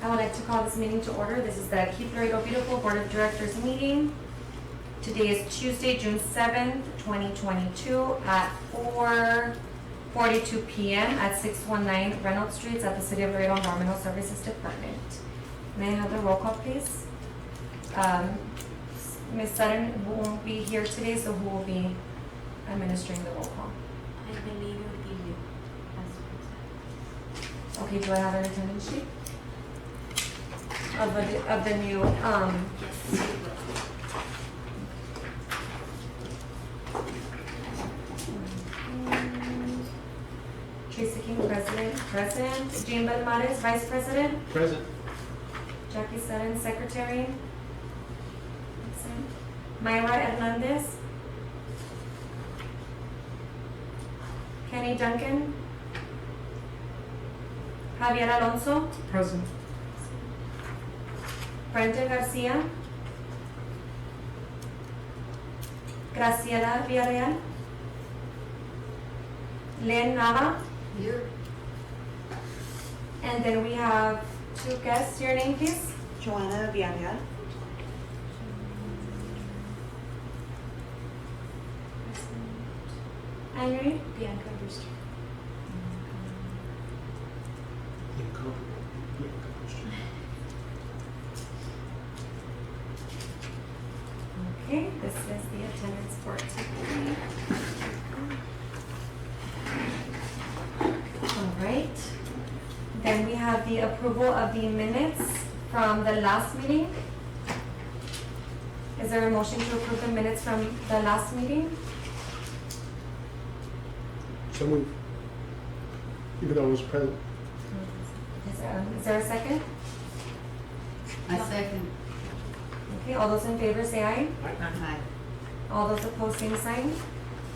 I would like to call this meeting to order. This is the Keep Laredo Beautiful Board of Directors meeting. Today is Tuesday, June 7th, 2022 at 4:42 p.m. at 619 Reynolds Street at the City of Laredo Environmental Services Department. May I have the roll call, please? Ms. Sutton won't be here today, so who will be administering the roll call? I believe it would be you. Okay, do I have an attendance sheet? Of the new, Yes, you Tracy King, President. Jean Belmares, Vice President. Present. Jackie Sutton, Secretary. Present. Mayra Hernandez. Kenny Duncan. Javier Alonso. Present. Brenda Garcia. Graciela Villarreal. Len Nava. Here. And then we have two guests. Your name, please? Joanna Villarreal. Henry? Bianca Brewster. Okay, this is the attendance for today. All right. Then we have the approval of the minutes from the last meeting. Is there a motion to approve the minutes from the last meeting? So moved. Even though I was present. Is there a second? I second. Okay, all those in favor say aye. Aye. All those opposed, same sign.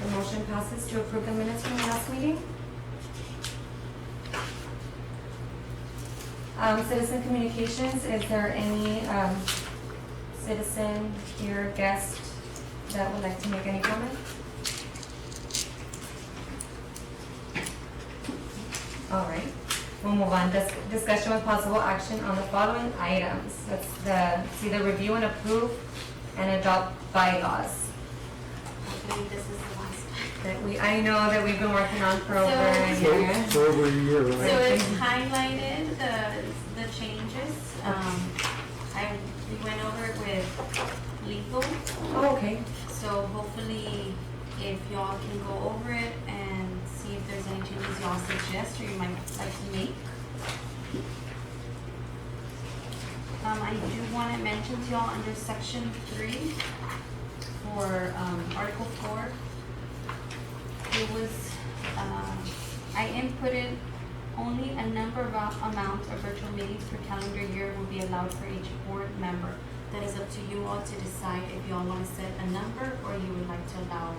The motion passes to approve the minutes from the last meeting. Citizen communications, is there any citizen here, guest, that would like to make any comment? All right, we'll move on. Discussion with possible action on the following items. Let's see the review and approve and adopt bylaws. I believe this is the last. I know that we've been working on for over a So- year. For over a year, So right? it's highlighted the changes. We went over it with legal. Oh, okay. So hopefully, if y'all can go over it and see if there's any changes y'all suggest or you might like to make. I do want to mention to y'all under section 3 for article 4. It was, I inputted only a number of amount of virtual meetings per calendar year will be allowed for each board member. That is up to you all to decide if y'all want to set a number or you would like to allow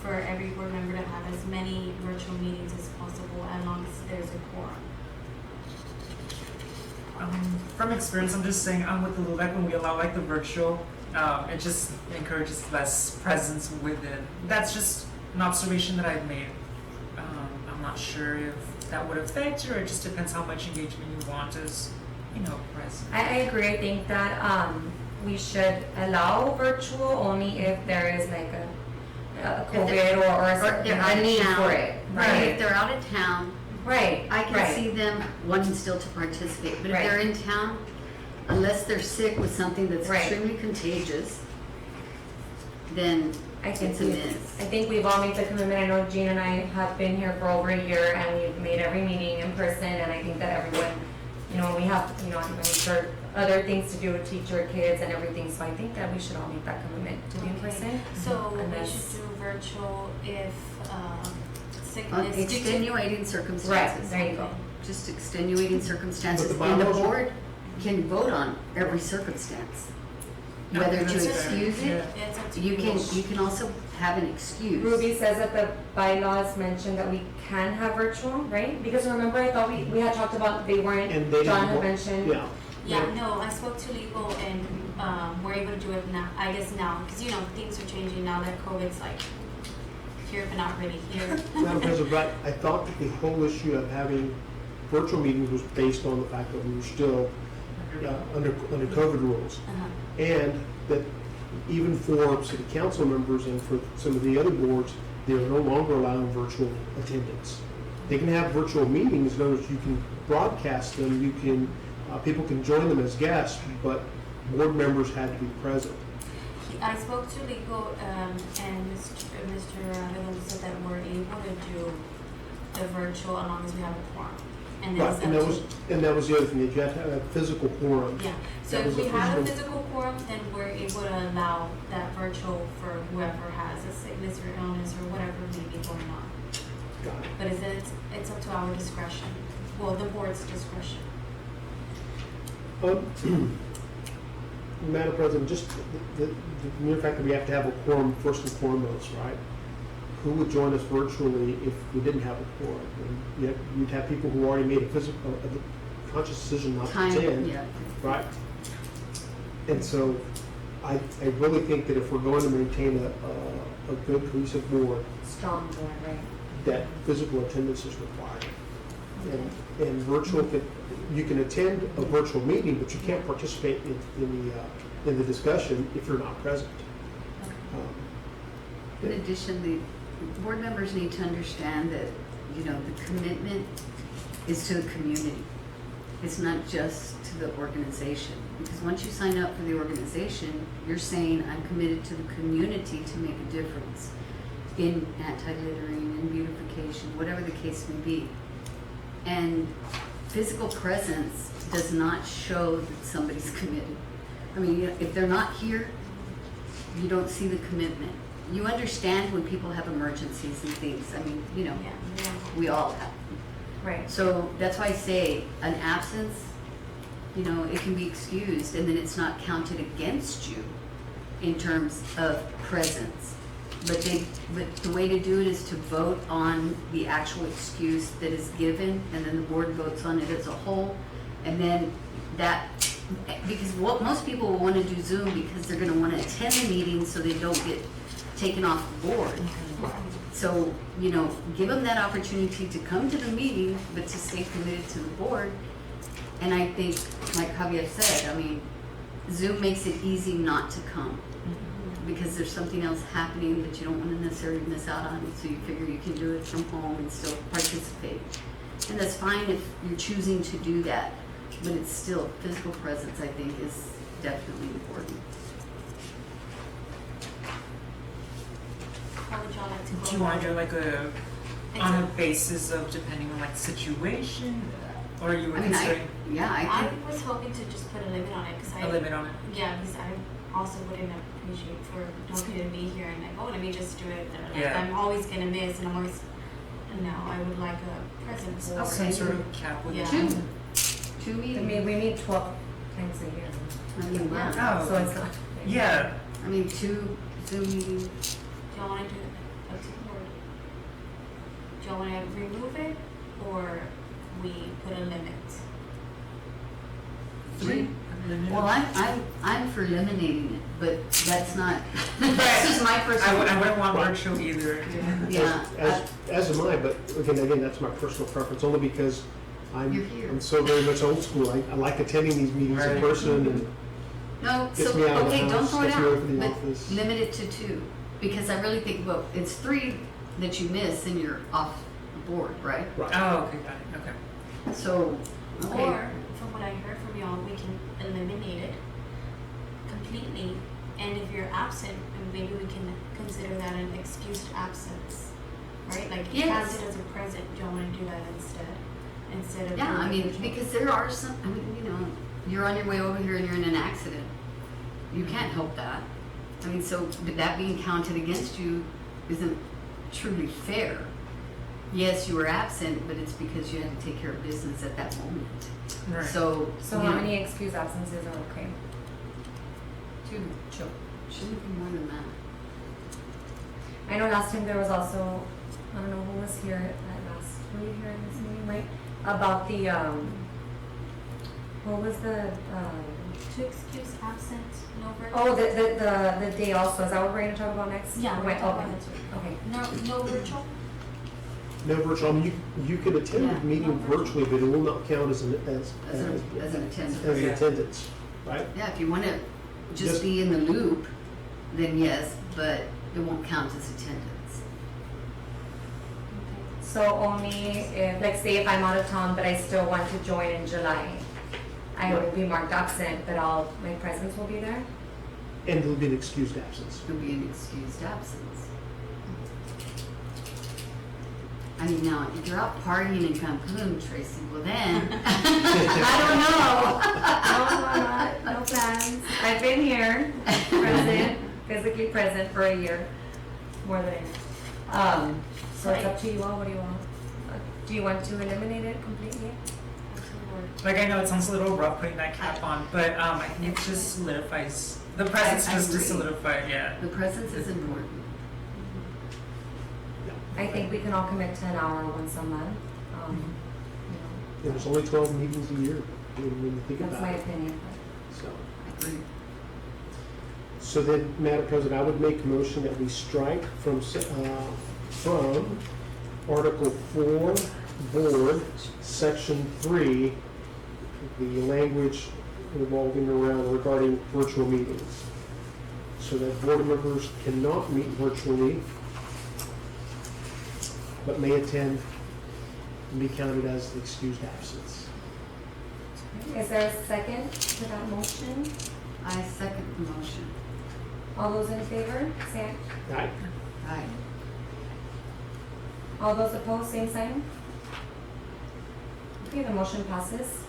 for every board member to have as many virtual meetings as possible as long as there's a quorum. From experience, I'm just saying, with the LULAC, when we allow like the virtual, it just encourages less presence within. That's just an observation that I've made. I'm not sure if that would affect you, or it just depends how much engagement you want as, present. I agree. I think that we should allow virtual only if there is like a COVID or they're a out of need town. for it. If Right. they're out of town, Right. I can right. see them wanting still to participate, but if Right. they're in town, unless they're sick with something that's Right. extremely contagious, then I it's a miss. think we've all made the commitment. I know Jean and I have been here for over a year and we've made every meeting in person, and I think that everyone, we have, I'm sure other things to do to teach our kids and everything, so I think that we should all make that commitment to be in person. So we Unless- should do virtual if On sickness. extenuating circumstances. Right, there you go. Just extenuating circumstances, But the and the bylaws- board can vote on every circumstance. No, Whether to that's fair. excuse it, Yeah. It's up to you can also have an excuse. Ruby says that the bylaws mention that we can have virtual, right? Because remember, I thought we had talked about they weren't, And they John didn't had go- mentioned. Yeah. Yeah, no, I spoke to legal and we're able to do it now, I guess now, because things are changing now that COVID's like here but not really here. Madam President, but I thought that the whole issue of having virtual meetings was based on the fact that we were still under COVID rules. Uh-huh. And that even for city council members and for some of the other boards, they are no longer allowing virtual attendance. They can have virtual meetings, in other words, you can broadcast them, you can, people can join them as guests, but board members had to be present. I spoke to legal, and Mr. Redondo said that we're able to do the virtual as long as we have a quorum. And then Right, it's and up that to- was, and that was the other thing, that you had to have a physical quorum. Yeah, so That if was we the have a first one. physical quorum, then we're able to allow that virtual for whoever has a sickness or illness or whatever may be going on. Got it. But it's up to our discretion, well, the board's discretion. Madam President, just the mere fact that we have to have a quorum first and foremost, right? Who would join us virtually if we didn't have a quorum? And yet you'd have people who already made a conscious decision not to attend, Yeah. right? And so I really think that if we're going to maintain a good cohesive board, Strong board, right? that physical attendance is required. And virtual, you can attend a virtual meeting, but you can't participate in the discussion if you're not present. In addition, the board members need to understand that, you know, the commitment is to the community. It's not just to the organization. Because once you sign up for the organization, you're saying, I'm committed to the community to make a difference in anti-littering and beautification, whatever the case may be. And physical presence does not show that somebody's committed. I mean, you know, if they're not here, you don't see the commitment. You understand when people have emergencies and things. I mean, you know, Yeah. we all have. Right. So that's why I say an absence, you know, it can be excused and then it's not counted against you in terms of presence. But the way to do it is to vote on the actual excuse that is given, and then the board votes on it as a whole. And then that, because what most people will want to do Zoom because they're going to want to attend the meeting so they don't get taken off the board. So, you know, give them that opportunity to come to the meeting, but to stay committed to the board. And I think, like Javier said, I mean, Zoom makes it easy not to come because there's something else happening that you don't want to necessarily miss out on. So you figure you can do it from home and still participate. And that's fine if you're choosing to do that, but it's still physical presence, I think, is definitely important. How would y'all like to go? Do you want to do about it? like on a basis of depending on like situation, or you were I mean, considering I I think, was hoping to just put a limit on it, cause a limit on it? yeah, because I also wouldn't appreciate for nobody to be here and like, oh, let me just do it. Or, like, Yeah. I'm always gonna miss, and I'm always, no, I would like a present board. Some sort of cap with Yeah. it. two I meetings. mean, we meet 12 times a year. I mean, Yeah. yeah. Oh, So it's not. yeah. I mean, two Zoom meetings. Do y'all wanna do it up to the board? Do y'all wanna remove it, or we put a limit? Three. A limit. Well, I'm for eliminating it, but that's not, this is my personal. I wouldn't want virtual either. Yeah, As am I, but again, that's my personal preference, only because You're here. I'm so very much old school. I like attending these meetings in Right. person and no, gets so, me out of the okay, don't house, throw it gets me away out, from the but office. limit it to two. Because I really think, well, it's three that you miss and you're off the board, right? Right. Oh, okay, got it. Okay. So, okay. Or, from what I heard from y'all, we can eliminate it completely, and if you're absent, maybe we can consider that an excused absence, right? Like, Yes. counted as a present, do y'all wanna do that instead of? Yeah, I mean, virtual? because there are some, I mean, you know, you're on your way over here and you're in an accident. You can't help that. I mean, so that being counted against you isn't truly fair. Yes, you were absent, but it's because you had to take care of business at that moment. Right. So, So you how know, many excused absences are okay? two, shouldn't be more than that. I know last time there was also, I don't know who was here at last, were you here in this meeting, right? About the, what was the, To excuse absent, no virtual? oh, the day also, is that what we're gonna talk about next? Yeah, we're Wait, talking okay. about it too. Okay. No virtual? No virtual, I mean, you could attend Yeah. the meeting virtually, but it will not count as an, As an attendance. as an attendance, right? Yeah, if you wanna just Just- be in the loop, then yes, but it won't count as attendance. So only if, like, say if I'm out of town, but I still want to join in July, I will be marked absent, but my presence will be there? And it'll be an excused absence. It'll be an excused absence. I mean, now, if you're out partying in Cancun, Tracy, well then, I don't know. No plans. I've been here, present, physically present for a year, more than a year. So it's up to you all, what do you want? Do you want to eliminate it completely? Like, I know it sounds a little rough putting that cap on, but I think it just solidifies, the presence I just to agree. solidify, yeah. The presence is important. I think we can all commit to an hour once a month. You know, There's only 12 meetings a year, when you think that's about my it. opinion. So, I agree. so then, Madam President, I would make a motion that we strike from Article 4, Board, Section 3, the language revolving around regarding virtual meetings. So that board members cannot meet virtually, but may attend and be counted as excused absence. Is there a second to that motion? I second the motion. All those in favor, say aye. Aye. Aye. All those opposed, same sign. Okay, the motion passes.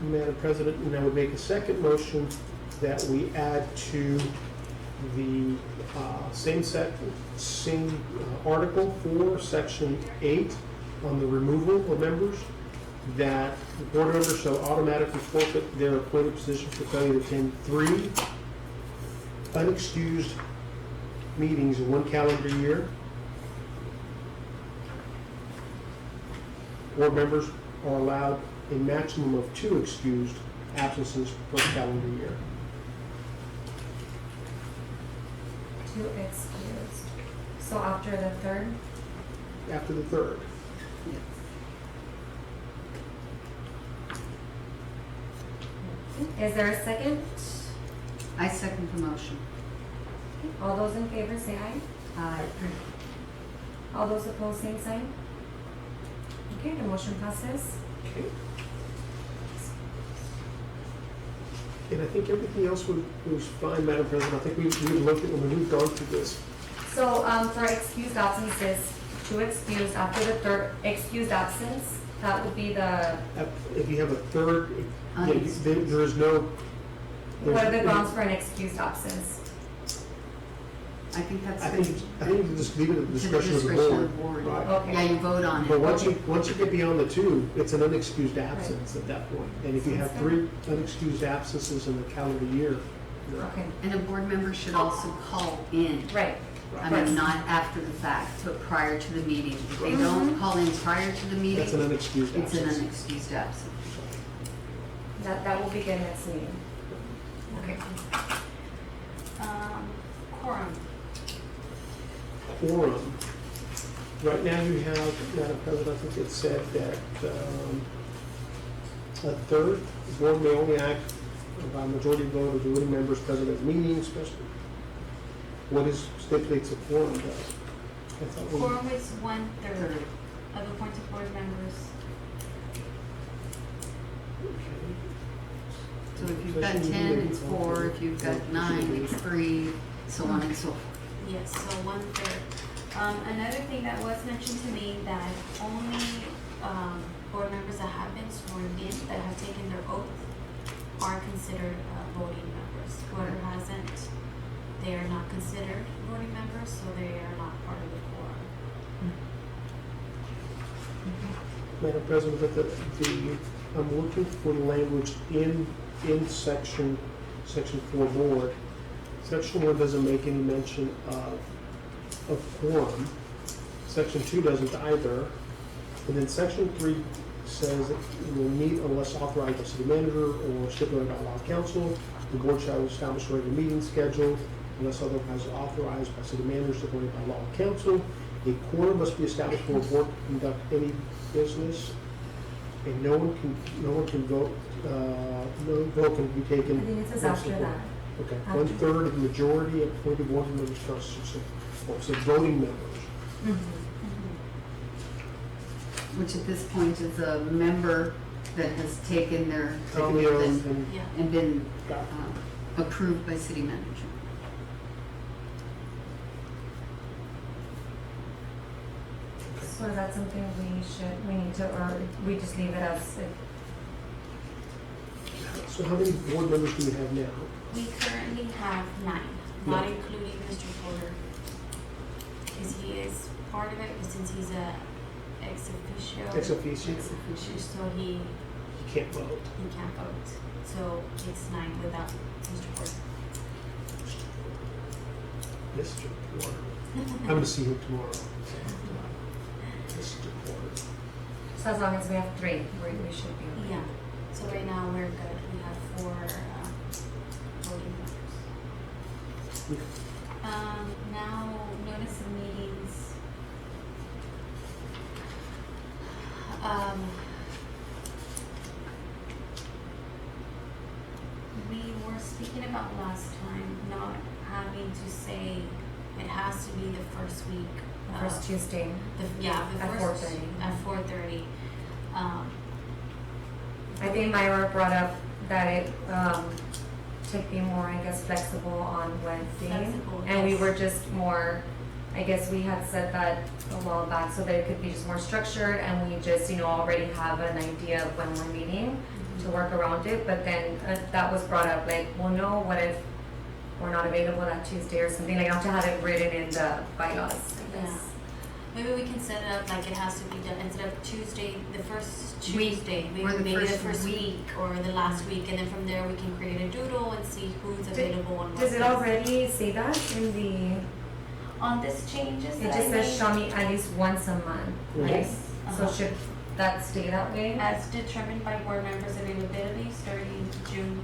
Madam President, and I would make a second motion that we add to the same Article 4, Section 8, on the removal of members, that the board members shall automatically forfeit their appointed position for failure to attend 3 unexcused meetings in 1 calendar year. Board members are allowed a maximum of 2 excused absences per calendar year. 2 excused. So after the third, After the 3rd. Yes. is there a second? I second the motion. All those in favor, say aye. Aye. All those opposed, same sign. Okay, the motion passes. Okay. And I think everything else was fine, Madam President. I think we looked at when we moved on through this. So, for excused absences, 2 excused, after the third excused absence, that would be the, If you have a 3rd, yeah, there is no. what are the grounds for an excused absence? I think that's. I think you just leave it at the to the discretion of the discretion board. of the board. Right. Okay. Yeah, you vote on it. But once you get beyond the 2, it's an unexcused absence at that point. And if you have 3 unexcused absences in the calendar year, you're out. Okay, And a board member should also call in. right. I mean, not after the fact, but prior to the meeting. If they Mhm. don't call in prior to the meeting, That's an unexcused it's an absence. unexcused absence. That will begin next meeting. Okay. Quorum. Quorum. Right now you have, Madam President, I think it said that a third, the board may only act by majority vote of the voting members present at the meeting, especially. What is stipulates a quorum does? I thought we- Quorum is 1/3 of appointed board members. Okay. So if you've got 10, it's 4. If you've got 9, it's 3, so on and so forth. Yes, so 1/3. Another thing that was mentioned to me, that only board members that have been sworn in, that have taken their oath, are considered voting members. Whoever hasn't, they are not considered voting members, so they are not part of the quorum. Madam President, but I'm looking for the language in section 4 board. Section 1 doesn't make any mention of quorum. Section 2 doesn't either. And then section 3 says that it will meet unless authorized by city manager or stipulated by law council. The board shall establish a regular meeting schedule unless otherwise authorized by city manager, stipulated by law council. A quorum must be established for a board to conduct any business, and no one can vote, no vote can be taken. I think it says once after the board- that. Okay, After. 1/3 of the majority of appointed board members constitutes, so voting members. Which at this point is a member that has taken their Taking oath the oath and, and Yeah. and been got approved by city manager. So is that something we need to, or we just leave it as, So how many board members do we have now? We currently have 9, not Nine. including Mr. Porter. Because he is part of it, but since he's a ex officio. Ex officio? Ex officio, so he You can't vote. can't vote. So it's 9 without Mr. Porter. Mr. Porter. I'm gonna see him tomorrow. Mr. Porter. so as long as we have 3, we should be okay. Yeah, so right now we're good. We have 4 voting members. Now, notice of meetings. We were speaking about last time not having to say it has to be the first week. First Tuesday. The At first 4:30. At 4:30. I think Myra brought up that it, to be more, I guess, flexible on Wednesday. Flexible, And we yes. were were just more, I guess we had said that a while back, so that it could be just more structured and we just, already have an idea of when we're meeting to work around it. But then that was brought up, like, well, no, what if we're not available that Tuesday or something? Like, you have to have it written in the bylaws, I guess. Maybe we can set it up like it has to be done instead of Tuesday, the first Week, Tuesday, or the maybe the first first week. week or the last week, and then from there we can create a doodle and see who's available on what Does it days. already say that in the, On this changes it that just I says made, shall meet at least once a month, right? Yes, So uh-huh. should that stay that way? as determined by board members' availability starting June.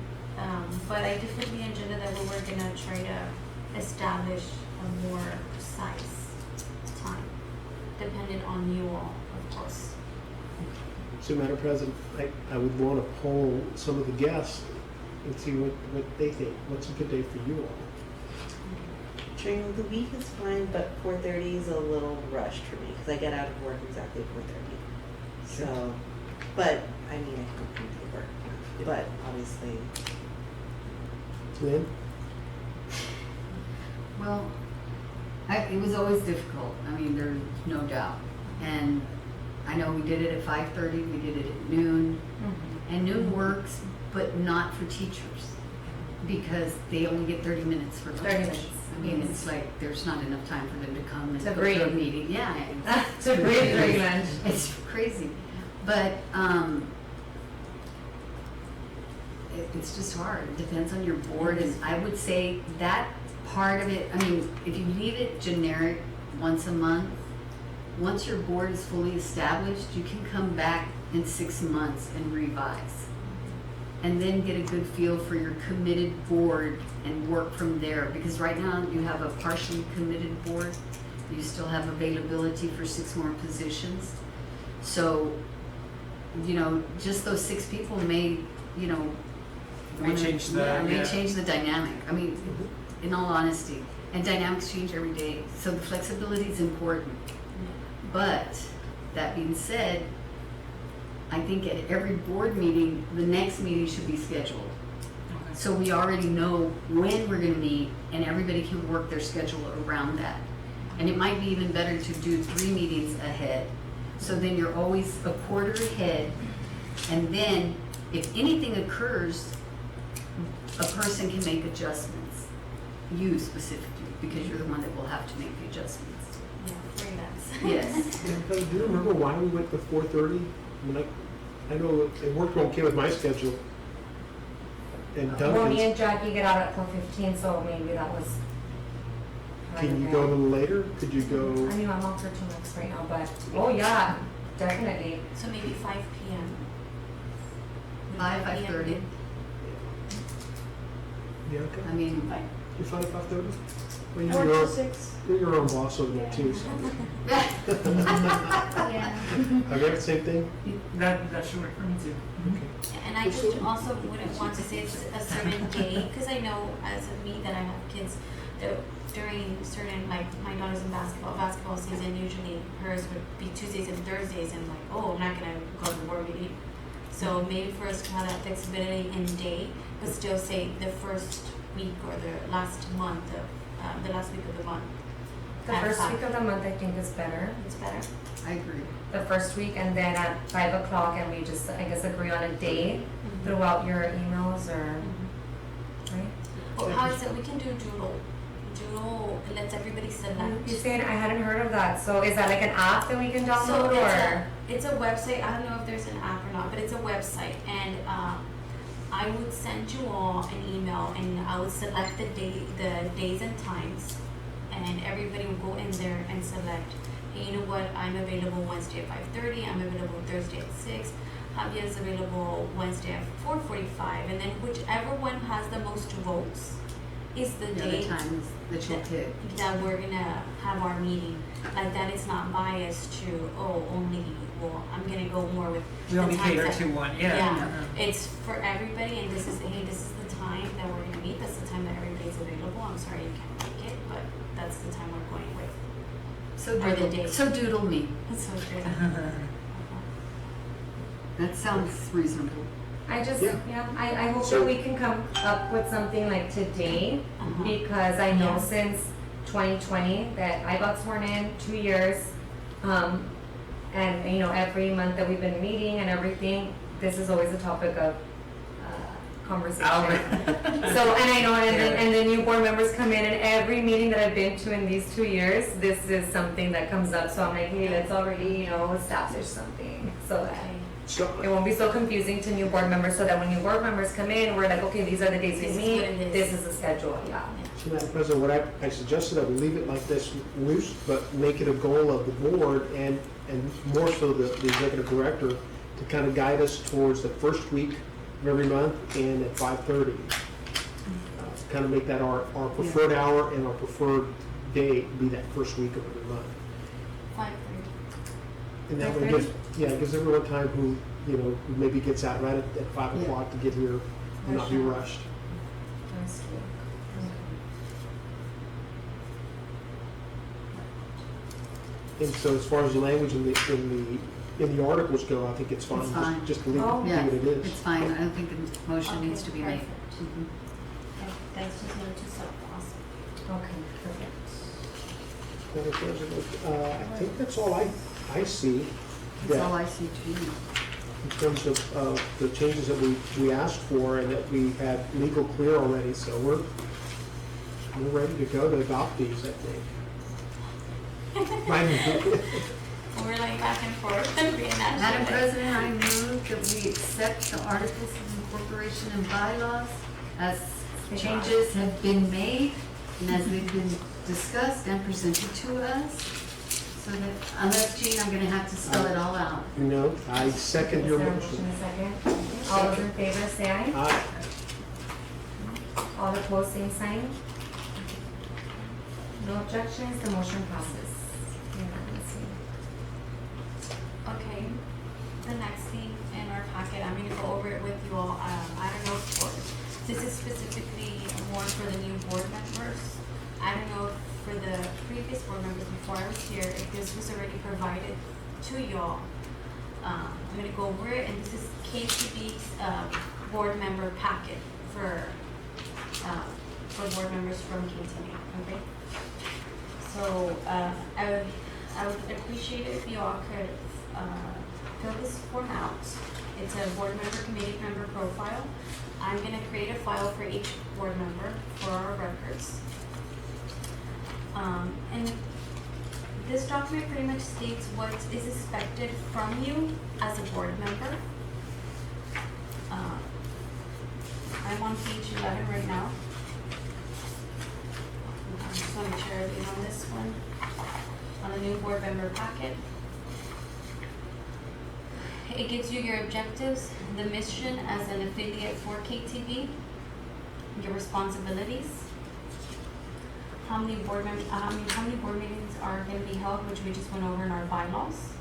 But I did put in the agenda that we were gonna try to establish a more precise time, dependent on you all, of course. So, Madam President, I would want to poll some of the guests and see what they think. What's a good day for you all? During the week is fine, but 4:30 is a little rushed for me because I get out of work exactly at 4:30. So, but I mean, I can come to work, but obviously, Lynn? Well, it was always difficult. I mean, there's no doubt. And I know we did it at 5:30, we did it at noon. And noon works, but not for teachers because they only get 30 minutes for lunch. 30 minutes. I mean, it's like there's not enough time for them to come and To go to a breathe. meeting. Yeah. To breathe during lunch. It's crazy. But it's just hard. It depends on your board. And I would say that part of it, I mean, if you leave it generic once a month, once your board is fully established, you can come back in 6 months and revise. And then get a good feel for your committed board and work from there. Because right now you have a partially committed board. You still have availability for 6 more positions. So, just those 6 people may, May change the- may yeah. change the dynamic. I mean, in all honesty, and dynamics change every day. So the flexibility is important. But that being said, I think at every board meeting, the next meeting should be scheduled. Okay. So we already know when we're gonna meet and everybody can work their schedule around that. And it might be even better to do 3 meetings ahead. So then you're always a quarter ahead. And then if anything occurs, a person can make adjustments. You specifically, because you're the one that will have to make the adjustments. Yeah, very nice. Yes. Madam President, do you remember why we went to 4:30? I mean, I know it worked okay with my schedule. And Well, me Duncan's. and Jackie get out at 4:15, so maybe that was. Can you go a little later? Could you go? I mean, I'm off for 2 weeks right now, but, oh yeah, definitely. So maybe 5 p.m. Would 5, 5 p.m. 5:30. good? Bianca? I mean, You're fine at 5:30? Well, Or you're till your, 6. you're your own boss over there too, so. Yeah. Okay, same thing? That should work for me too. And I just also wouldn't want to say it's a certain day, because I know as of me that I have kids that during certain, like my daughter's in basketball season, usually hers would be Tuesdays and Thursdays, and like, oh, I'm not gonna go to the board meeting. So maybe for us to have that flexibility in day, but still say the first week or the last month of, the last week of the month. The At first 5. week of the month, I think, is better. It's better. I agree. The first week, and then at 5 o'clock, and we just, I guess, agree on a day throughout your emails, or, right? Or how is it, we can do doodle. Doodle lets everybody select. You're saying, I hadn't heard of that, so is that like an app that we can So download, or? it's a website. I don't know if there's an app or not, but it's a website, and I would send you all an email, and I would select the days and times, and everybody would go in there and select. Hey, you know what? I'm available Wednesday at 5:30. I'm available Thursday at 6. Javier is available Wednesday at 4:45, and then whichever one has the most votes is the The day other times that you'll pick. that we're gonna have our meeting. Like that it's not biased to, oh, only, well, I'm gonna go more with We the only times cater that- to one, yeah. Yeah, it's for everybody, and this is, hey, this is the time that we're gonna meet, that's the time that everybody's available. I'm sorry you can't make it, but that's the time we're going with. So Or the doodle, day. so doodle me. That's so good. That sounds reasonable. I just, Yeah. I hope So- that we can come up with something like today, Uh-huh. because I know Yeah. since 2020 that I got sworn in 2 years, and you know, every month that we've been meeting and everything, this is always a topic of conversation. So, and I know, and the new board members come in, and every meeting that I've been to in these 2 years, this is something that comes up, so I'm like, hey, let's already, you know, establish something, so that So, it won't be so confusing to new board members, so that when new board members come in, we're like, okay, these are the days we This is meet, what it is. this is the schedule, yeah. so Madam President, what I suggested that we leave it like this loose, but make it a goal of the board and more so the executive director to kind of guide us towards the first week of every month and at 5:30. Kind of make that our preferred hour and our preferred day be that first week of every month. 5:30. And that way 5:30? it gives everyone time who, you know, who maybe gets out right at 5 Yeah. o'clock to get here and not be rushed. And so as far as the language in the articles go, I think it's fine. It's fine. Just to leave Oh. it Yeah, what it is. it's fine. I don't think a motion needs to be made. Perfect. Mhm. Okay, that's just noted to self, awesome. Okay, perfect. Madam President, I think that's all I see. That's that all I see too. In terms of the changes that we asked for and that we had legal clear already, so we're ready to go to adopt these, I think. We're like back and forth and reenacting. Madam President, I move that we accept the articles of incorporation and bylaws as changes have been made and as they've been discussed and presented to us. So that, unless Jean, I'm gonna have to spell it all out. No, I second your Is there a motion. a second? All those in favor say aye. Aye. All opposed, same sign. No objections, the motion passes unanimously. Okay, the next thing in our packet, I'm gonna go over it with you all. I don't know if this is specifically more for the new board members. I don't know if for the previous board members before I was here, if this was already provided to y'all. I'm gonna go over it, and this is KTB's board member packet for board members from KTB, okay? So, I would appreciate it if you all could, fill this form out. It's a board member, committee member profile. I'm gonna create a file for each board member for our records. And this document pretty much states what is expected from you as a board member. I'm on page 11 right now. I just want to make sure everything on this one, on the new board member packet. It gives you your objectives, the mission as an affiliate for KTV, your responsibilities, how many board meetings are gonna be held, which we just went over in our bylaws.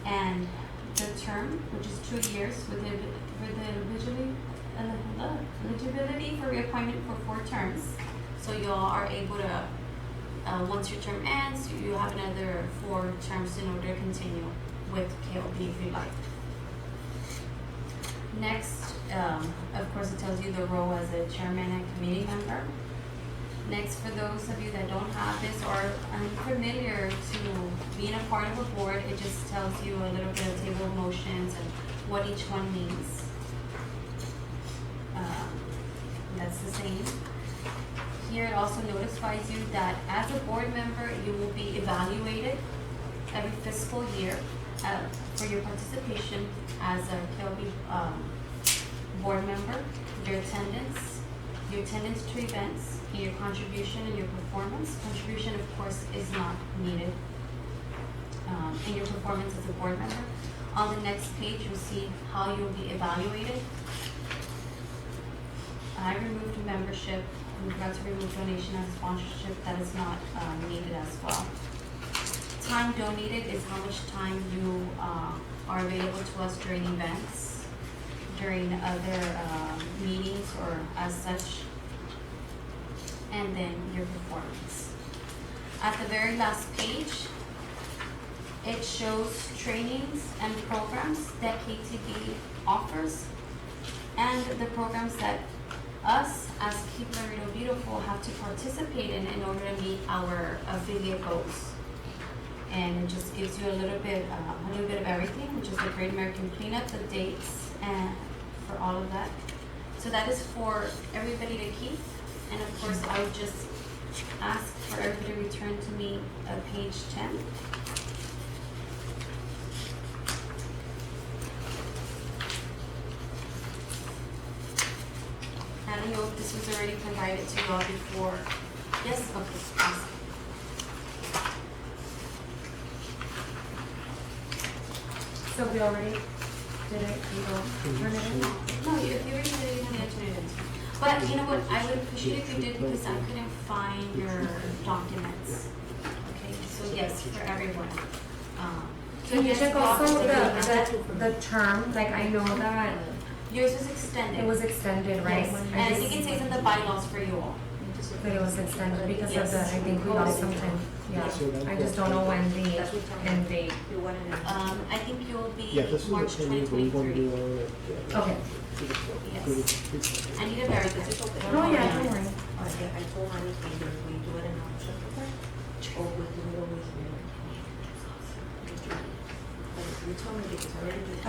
And the term, which is 2 years, with the eligibility for reappointment for 4 terms. So you all are able to, once your term ends, you have another 4 terms in order to continue with KLB if you like. Next, of course, it tells you the role as a chairman and committee member. Next, for those of you that don't have this or are unfamiliar to being a part of a board, it just tells you a little bit of table of motions and what each one means. That's the same. Here it also notifies you that as a board member, you will be evaluated every fiscal year for your participation as a KLB board member, your attendance to events, and your contribution and your performance. Contribution, of course, is not needed in your performance as a board member. On the next page, you'll see how you'll be evaluated. I removed membership. We forgot to remove donation as sponsorship. That is not needed as well. Time donated is how much time you are available to us during events, during other meetings or as such, and then your performance. At the very last page, it shows trainings and programs that KTB offers and the programs that us as Keep Laredo Beautiful have to participate in order to meet our affiliate goals. And it just gives you a little bit of everything, which is the Great American Cleanup, the dates, and for all of that. So that is for everybody to keep. And of course, I would just ask for everybody to return to me page 10. I don't know if this was already provided to you all before. Yes, okay, awesome. So we already did it, you don't turn it in? No, if you already did it, you don't need to turn it in. But you know what, I would appreciate if you did because I couldn't find your documents. Okay, so yes, for everyone. So Can you yes, check also boxes, the term, like I know that yours was extended. it was extended, right? Yes, and I think it says in the bylaws for you all. That it was extended because of Yes. the, I think we lost some time, yeah. I just don't know when the end date. I think you'll Yeah, be this is March the thing we want to 2023. do on it. Okay. Yes. I need a verify. No, yeah, don't worry. I told Honey, can we do it in October? Or we do it over here? You told me because I already did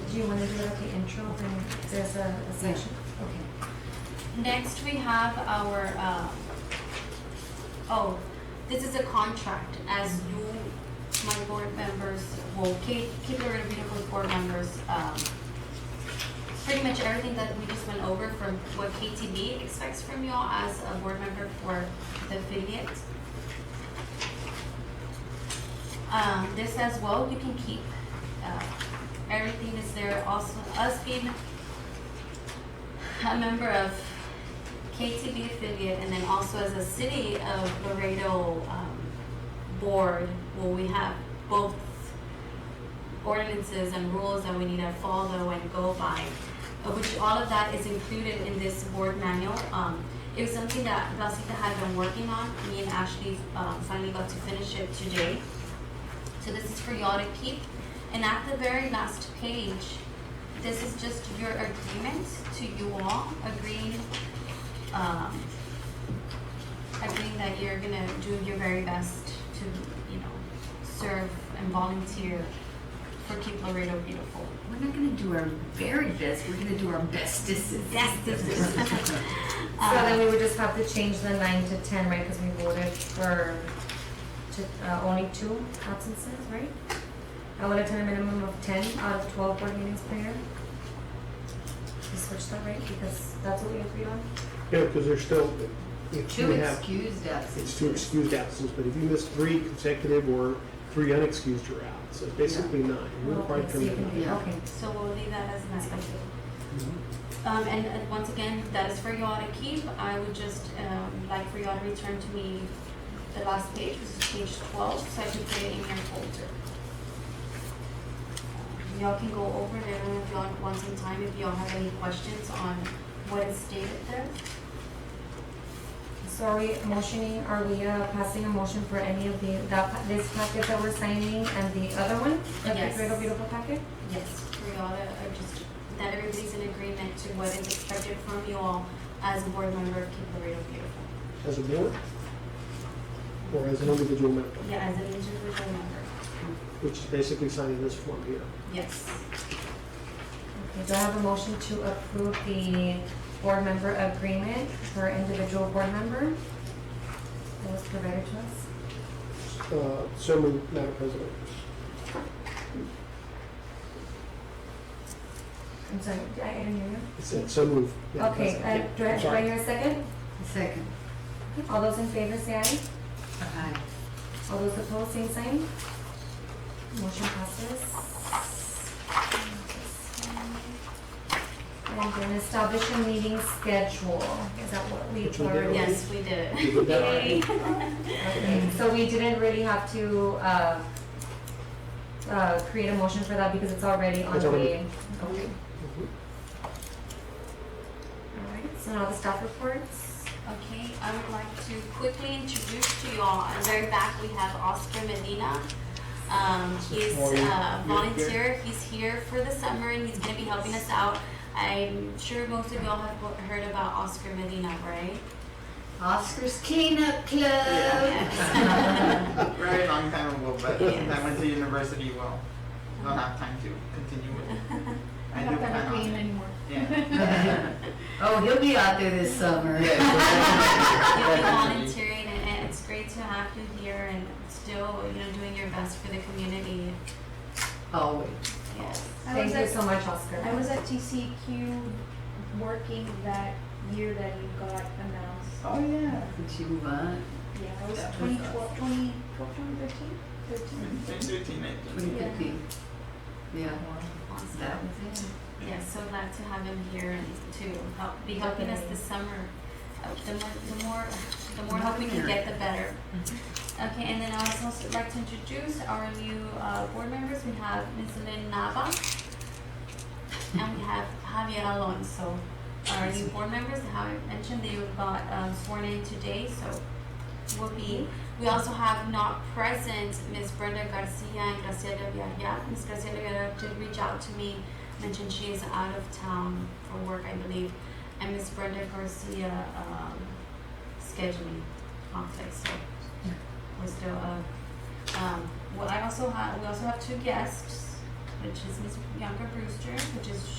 Do you want to do it at the intro when there's a section? Okay. Next, we have our, this is a contract as you, my board members, will keep Laredo Beautiful board members, pretty much everything that we just went over from what KTB expects from y'all as a board member for the affiliate. This as well, you can keep, everything is there. Also, us being a member of KTB affiliate and then also as a city of Laredo board, where we have both ordinances and rules that we need to follow and go by, which all of that is included in this board manual. It was something that Blasita had been working on. Me and Ashley finally got to finish it today. So this is for y'all to keep. And at the very last page, this is just your agreement to you all, agreeing that you're gonna do your very best to, serve and volunteer for Keep Laredo Beautiful. We're not gonna do our very best, we're gonna do our bestest. So then we would just have to change the 9 to 10, right, because we voted for only 2 absences, right? I would attend a minimum of 10 out of 12 board meetings per year. We switched that, right, because that's what we agreed on? Yeah, because there's still, if you 2 have, excused absences. it's 2 excused absences, but if you miss 3 consecutive or 3 unexcused, you're out. So basically 9. We're Okay, probably so you coming can out. do, okay. So we'll leave that as 9. And once again, that is for y'all to keep. I would just like for y'all to return to me the last page, which is page 12, so I can put it in your folder. Y'all can go over it. I don't know if y'all want some time, if y'all have any questions on what is stated there. So are we motioning, are we passing a motion for any of this packet that we're signing and the other one? Yes. The Laredo Beautiful packet? Yes, for y'all to just, that everybody's in agreement to what is expected from you all as a board member of Keep Laredo Beautiful. As a board? Or as an individual member? Yeah, as an individual member. Which is basically signing this form here. Yes. Okay, do I have a motion to approve the board member agreement for individual board member that was provided to us? So moved, Madam President. I'm sorry, I didn't hear you. It said so moved. Madam Okay, President. do I'm I sorry. hear a second? Second. All those in favor say aye. Aye. All those opposed, same sign. Motion passes. And then establish a meeting schedule. Is that what we Which we did already? already. Yes, we did. You did that right. Yay. Okay, so we didn't really have to, create a motion for that because it's already on It's the already- way. Okay. Mhm. All right, so now the staff reports. Okay, I would like to quickly introduce to y'all, on the very back, we have Oscar Medina. He's a volunteer, he's here for the summer and he's gonna be helping us out. I'm sure most of y'all have heard about Oscar Medina, right? Oscar's Cleanup Club. Yes. Very long time ago, but Yes. since I went to university, well, don't have time to continue with it. I do plan on it. anymore. Yeah. Oh, he'll be out there this summer. You'll be Definitely. volunteering and it's great to have you here and still, doing your best for the community. Always. Yes. Thank you so much, Oscar. I was at TCQ working that year that you got announced. Oh, yeah. Did you move on? Yeah, it was That was 2012, 2013? 2013, I think. 2015. Yeah. Awesome. That was it. Yes, so glad to have him here and to be helping us this summer. The more help we can get, the better. Okay, and then I would also like to introduce our new board members. We have Ms. Lynn Nava and we have Javier Alonso. Our new board members, how I mentioned, they got sworn in today, so we also have not present Ms. Brenda Garcia and Graciela Villarreal. Ms. Graciela Villarreal did reach out to me, mentioned she is out of town for work, I believe, and Ms. Brenda Garcia scheduling conflicts, so we're still we also have two guests, which is Ms. Bianca Brewster,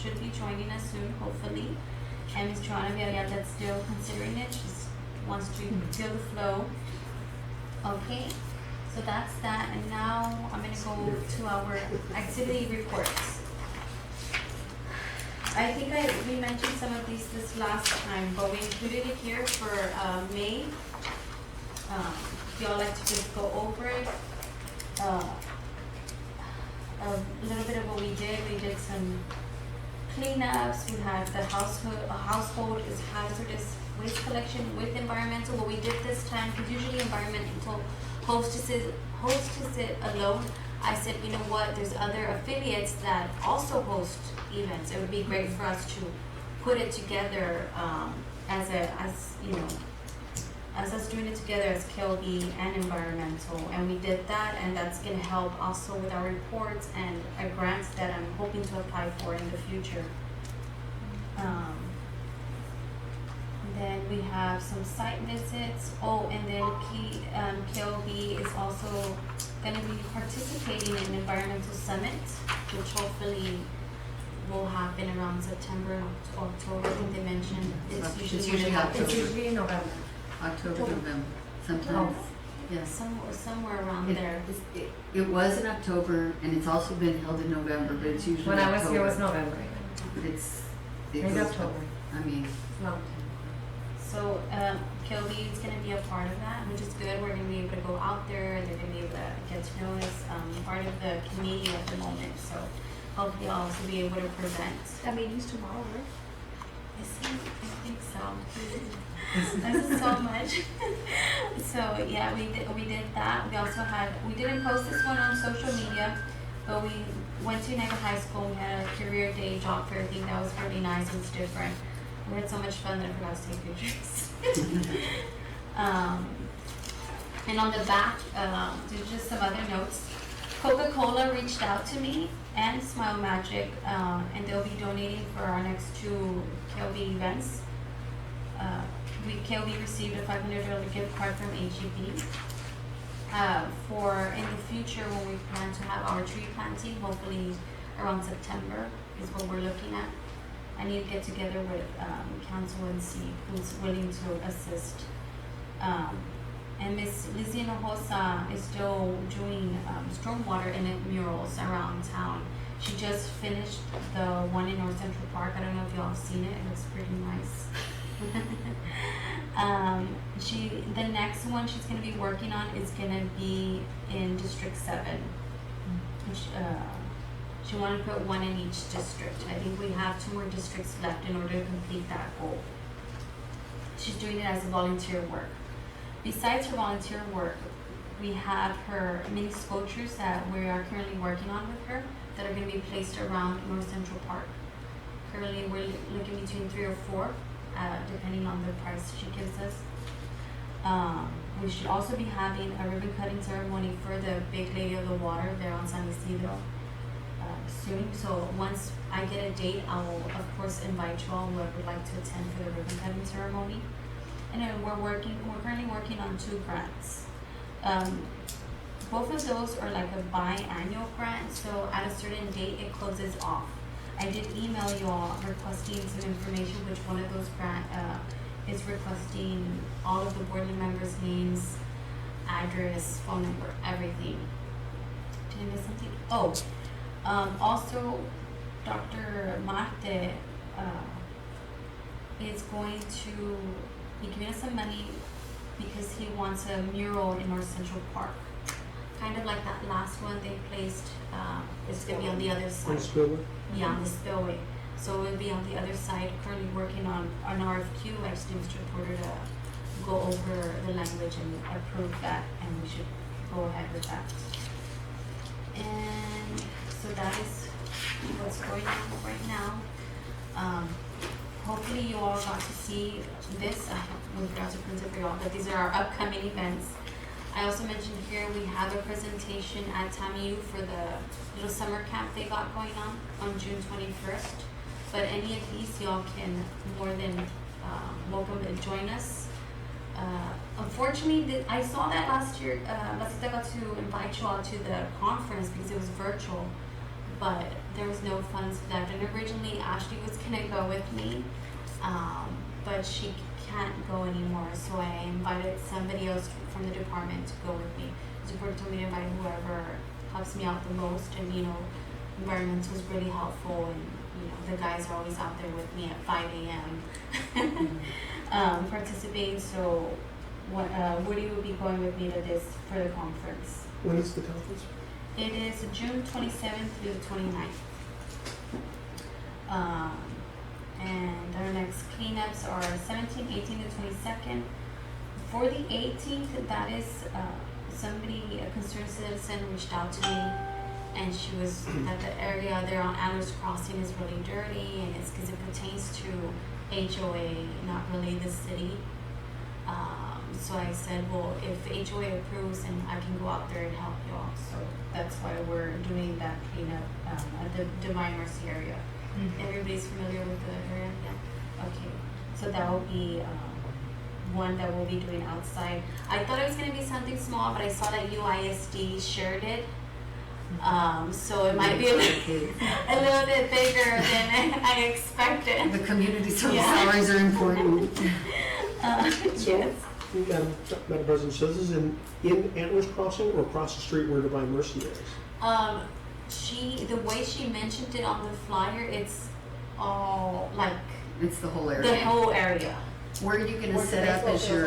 should be joining us soon, hopefully, and Ms. Joanna Villarreal that's still considering it. She wants to feel the flow. Okay, so that's that, and now I'm gonna go to our activity reports. I think we mentioned some of these this last time, but we included it here for May. If y'all like to just go over it. A little bit of what we did some cleanups, we had the household is hazardous waste collection with environmental. What we did this time, because usually environmental hostesses it alone. I said, you know what, there's other affiliates that also host events. It would be great for us to put it together as us doing it together as KLB and environmental, and we did that, and that's going to help also with our reports and grants that I'm hoping to apply for in the future. Then we have some site visits. Oh, and then KLB is also going to be participating in Environmental Summit, which hopefully will happen around September and October. I think they mentioned It's it's usually usually when it happens. It's usually in November. October, November, sometimes. Yes. Somewhere around there. It was in October, and it's also been held in November, but it's usually When I was here, it was October. November. But it's Maybe goes- October. I mean, No. So KLB is going to be a part of that, which is good. We're going to be able to go out there. They're going to be able to get to know us, part of the community at the moment. So hopefully I'll also be able to present. That meeting's tomorrow, right? I think so. This is so much. So yeah, we did that. We didn't post this one on social media, but we went to United High School. We had a career day job fair thing that was really nice. It was different. We had so much fun that I forgot to take pictures. And on the back, there's just some other notes. Coca-Cola reached out to me and Smile Magic, and they'll be donating for our next two KLB events. KLB received a $500 gift card from HEB. For in the future, when we plan to have our tree planting, hopefully around September is what we're looking at. I need to get together with council and see who's willing to assist. And Miss Lizzie Hinojosa is still doing stormwater in murals around town. She just finished the one in North Central Park. I don't know if y'all have seen it. It looks pretty nice. The next one she's going to be working on is going to be in District 7. She wanted to put one in each district. I think we have 2 more districts left in order to complete that goal. She's doing it as volunteer work. Besides her volunteer work, we have her mini sculptures that we are currently working on with her that are going to be placed around North Central Park. Currently, we're looking between 3 or 4, depending on the price she gives us. We should also be having a ribbon cutting ceremony for the Big Lady of the Water there on San Isidro soon. So once I get a date, I will of course invite you all who would like to attend for the ribbon cutting ceremony. And then we're currently working on 2 grants. Both of those are like a biannual grant, so at a certain date it closes off. I did email you all requesting some information, which one of those grant is requesting all of the board members' names, address, phone number, everything. Did I miss something? Oh, also Dr. Marte is going to be giving us some money because he wants a mural in North Central Park. Kind of like that last one they placed, it's going to be on the other side. Yeah, on the spillway. So it will be on the other side, currently working on an RFQ. I just need Mr. Porter to go over the language and approve that, and we should go ahead with that. And so that is what's going on right now. Hopefully you all got to see this. We forgot to print it for you all, but these are our upcoming events. I also mentioned here we have a presentation at TAMU for the little summer camp they got going on June 21st. But any of these y'all can more than welcome to join us. Unfortunately, I saw that last year, Basita got to invite you all to the conference because it was virtual, but there was no funds left. And originally Ashley was gonna go with me, but she can't go anymore. So I invited somebody else from the department to go with me. The board told me to invite whoever helps me out the most, and environmental was really helpful, and the guys are always out there with me at 5 a.m. Participating. So Woody will be going with me to this for the conference. When is the conference? It is June 27th through the 29th. And our next cleanups are 17th, 18th, and 22nd. For the 18th, that is a concerned citizen reached out to me, and she was that the area there on Adams Crossing is really dirty, and it's because it pertains to HOA, not really the city. So I said, well, if HOA approves, and I can go out there and help you all. So that's why we're doing that cleanup at the Divine Mercy area. Mm-hmm. Everybody's familiar with the area? Yeah. Okay. So that will be one that we'll be doing outside. I thought it was going to be something small, but I saw that UISD shared it. So it might be a little bit bigger than I expected. The community service hours are important. Yes. Madam President, so this is in Antlers Crossing or across the street where Divine Mercy is? The way she mentioned it on the flyer, it's all like it's the whole area. The whole area. Where are you going to set up as your?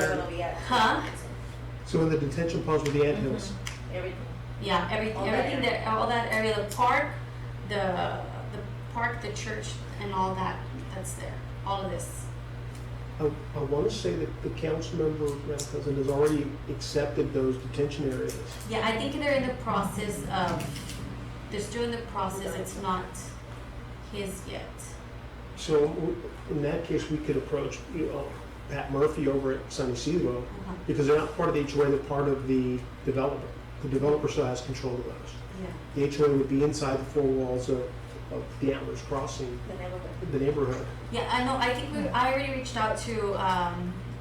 Huh? So in the detention ponds with the anthills. Everything. Yeah, everything there, all that area, the park, the park, the church, and all that's there, all of this. I want to say that the council member, Madam President, has already accepted those detention areas. Yeah, I think they're in the process of, they're still in the process, it's not his yet. So in that case, we could approach Pat Murphy over at San Isidro, because they're not part of the HOA, they're part of the developer. The developer still has control of those. Yeah. The HOA would be inside the four walls of the Antlers Crossing, the neighborhood. Yeah, I know, I think I already reached out to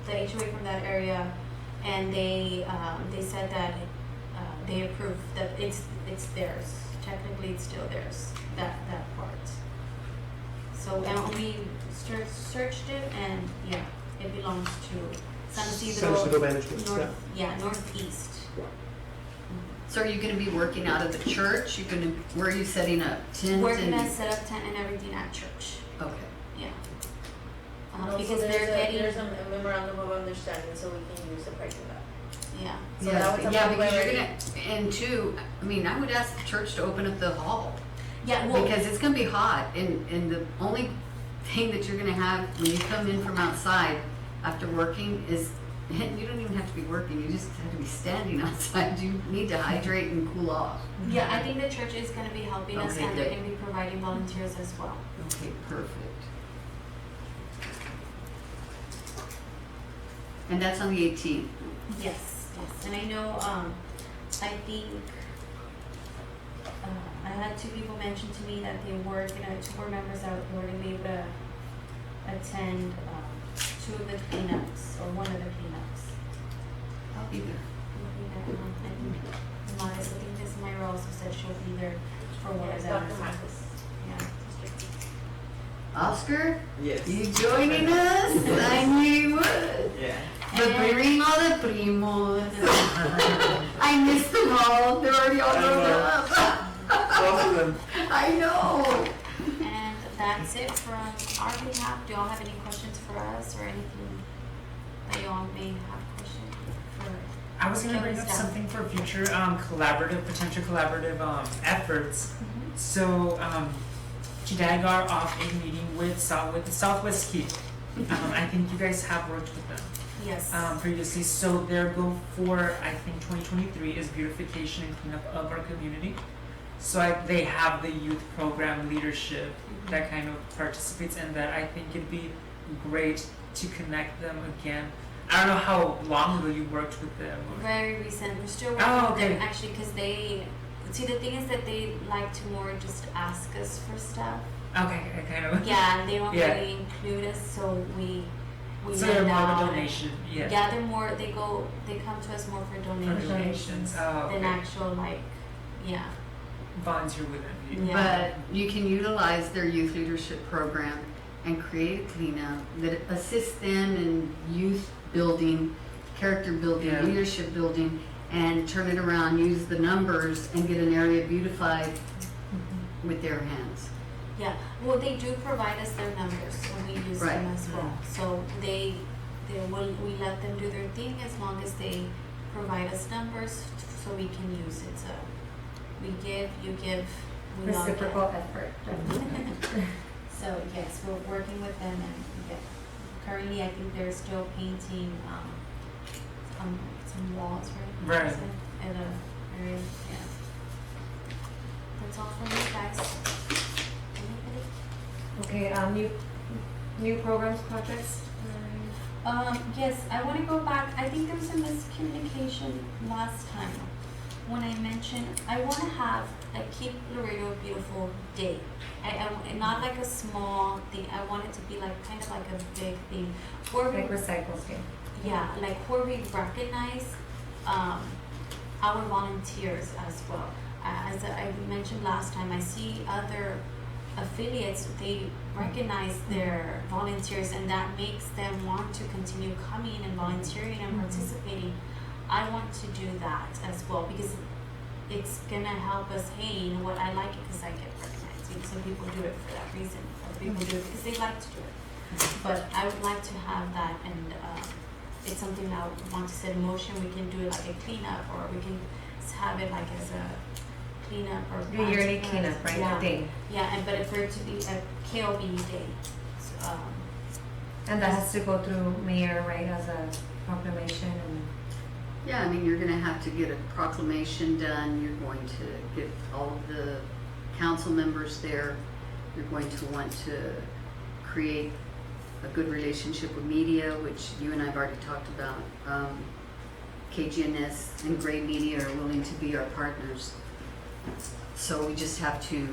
the HOA from that area, and they said that they approved that it's theirs. Technically, it's still theirs, that part. So, and we searched it, and yeah, it belongs to San Isidro. San Isidro Management, Yeah, northeast. So are you gonna be working out of the church? Where are you setting up? Tent We're gonna and? set up tent and everything at church, Okay. yeah. And also Because there's they're getting, there's a memorandum of understanding, so we can use the parking lot. yeah. So that was Yeah, something because you're already- gonna, and two, I mean, I would ask the church to open up the hall. Yeah, well, Because it's gonna be hot, and the only thing that you're gonna have when you come in from outside after working is, you don't even have to be working, you just have to be standing outside. You need to hydrate and cool off. yeah, I think the church is gonna be helping us, Okay, and they're good. gonna be providing volunteers as well. Okay, perfect. And that's on the 18th. Yes, yes, and I know, I think, I had 2 people mention to me that they were gonna, 2 board members that were gonna be able to attend, 2 of the cleanups, or 1 of the cleanups. I'll be there. I think Modest, I think Miss Myra also said she'll be there for one of Yes, them. Dr. Marcus. Yeah. Oscar, Yes. you joining us? I knew you would. Yeah. The primo de primos. I missed them all. They're already all I grown know. up. Both of them. I know. And that's it from our behalf. Do y'all have any questions for us, or anything that y'all may have questions for? I was gonna bring up Staff. something for future potential collaborative efforts. So today I got off a meeting with Southwest Key. I think you guys have worked with them Yes. previously. So their goal for I think 2023 is beautification and cleanup of our community. So they have the youth program leadership that kind of participates in that. I think it'd be great to connect them again. I don't know how long ago you worked with them. Very recent. We're still working Oh, with them okay. actually, because they see, the thing is that they like to more just ask us for stuff. Okay, I kind of. Yeah, and they don't Yeah. really include us, so we So let they're more of down. a donation. Yeah. Yeah, they're more. They come to us more for For donations, donations. Oh, than okay. actual like, yeah. Volunteer with them. Yeah. But you can utilize their youth leadership program and create a cleanup that assists them in youth building, character building, Yeah. leadership building, and turn it around, use the numbers, and get an area beautified with their hands. Yeah, well, they do provide us their numbers, and we use them Right. as well. So we let them do their thing as long as they provide us numbers so we can use it. So we give, you give, we all get. Reciprocal effort, definitely. So yes, we're working with them, and yeah, currently I think they're still painting some walls, right? Right. At a area, yeah. That's all from you guys. Anybody? Okay, new programs, projects? Yes, I wanna go back, I think there was a miscommunication last time when I mentioned, I wanna have a Keep Laredo Beautiful Day. Not like a small thing, I want it to be like, kind of like a big thing, where we, Like recycles, yeah. yeah, like where we recognize, our volunteers as well. As I mentioned last time, I see other affiliates, they recognize their volunteers, and that makes them want to continue coming and volunteering and participating. I want to do that as well, because it's gonna help us. Hey, you know what, I like it because I get recognized. You know, some people do it for that reason, other people do it because they like to do it. But I would like to have that, and it's something that I want to set in motion. We can do it like a cleanup, or we can have it like as a cleanup or. The yearly cleanup, right, Yeah. the day. Yeah, and but for it to be a KLB day, so, And that has to go through mayor, right, as a proclamation and. Yeah, I mean, you're gonna have to get a proclamation done, you're going to get all of the council members there, you're going to want to create a good relationship with media, which you and I have already talked about. KGNS and Gray Media are willing to be our partners. So we just have to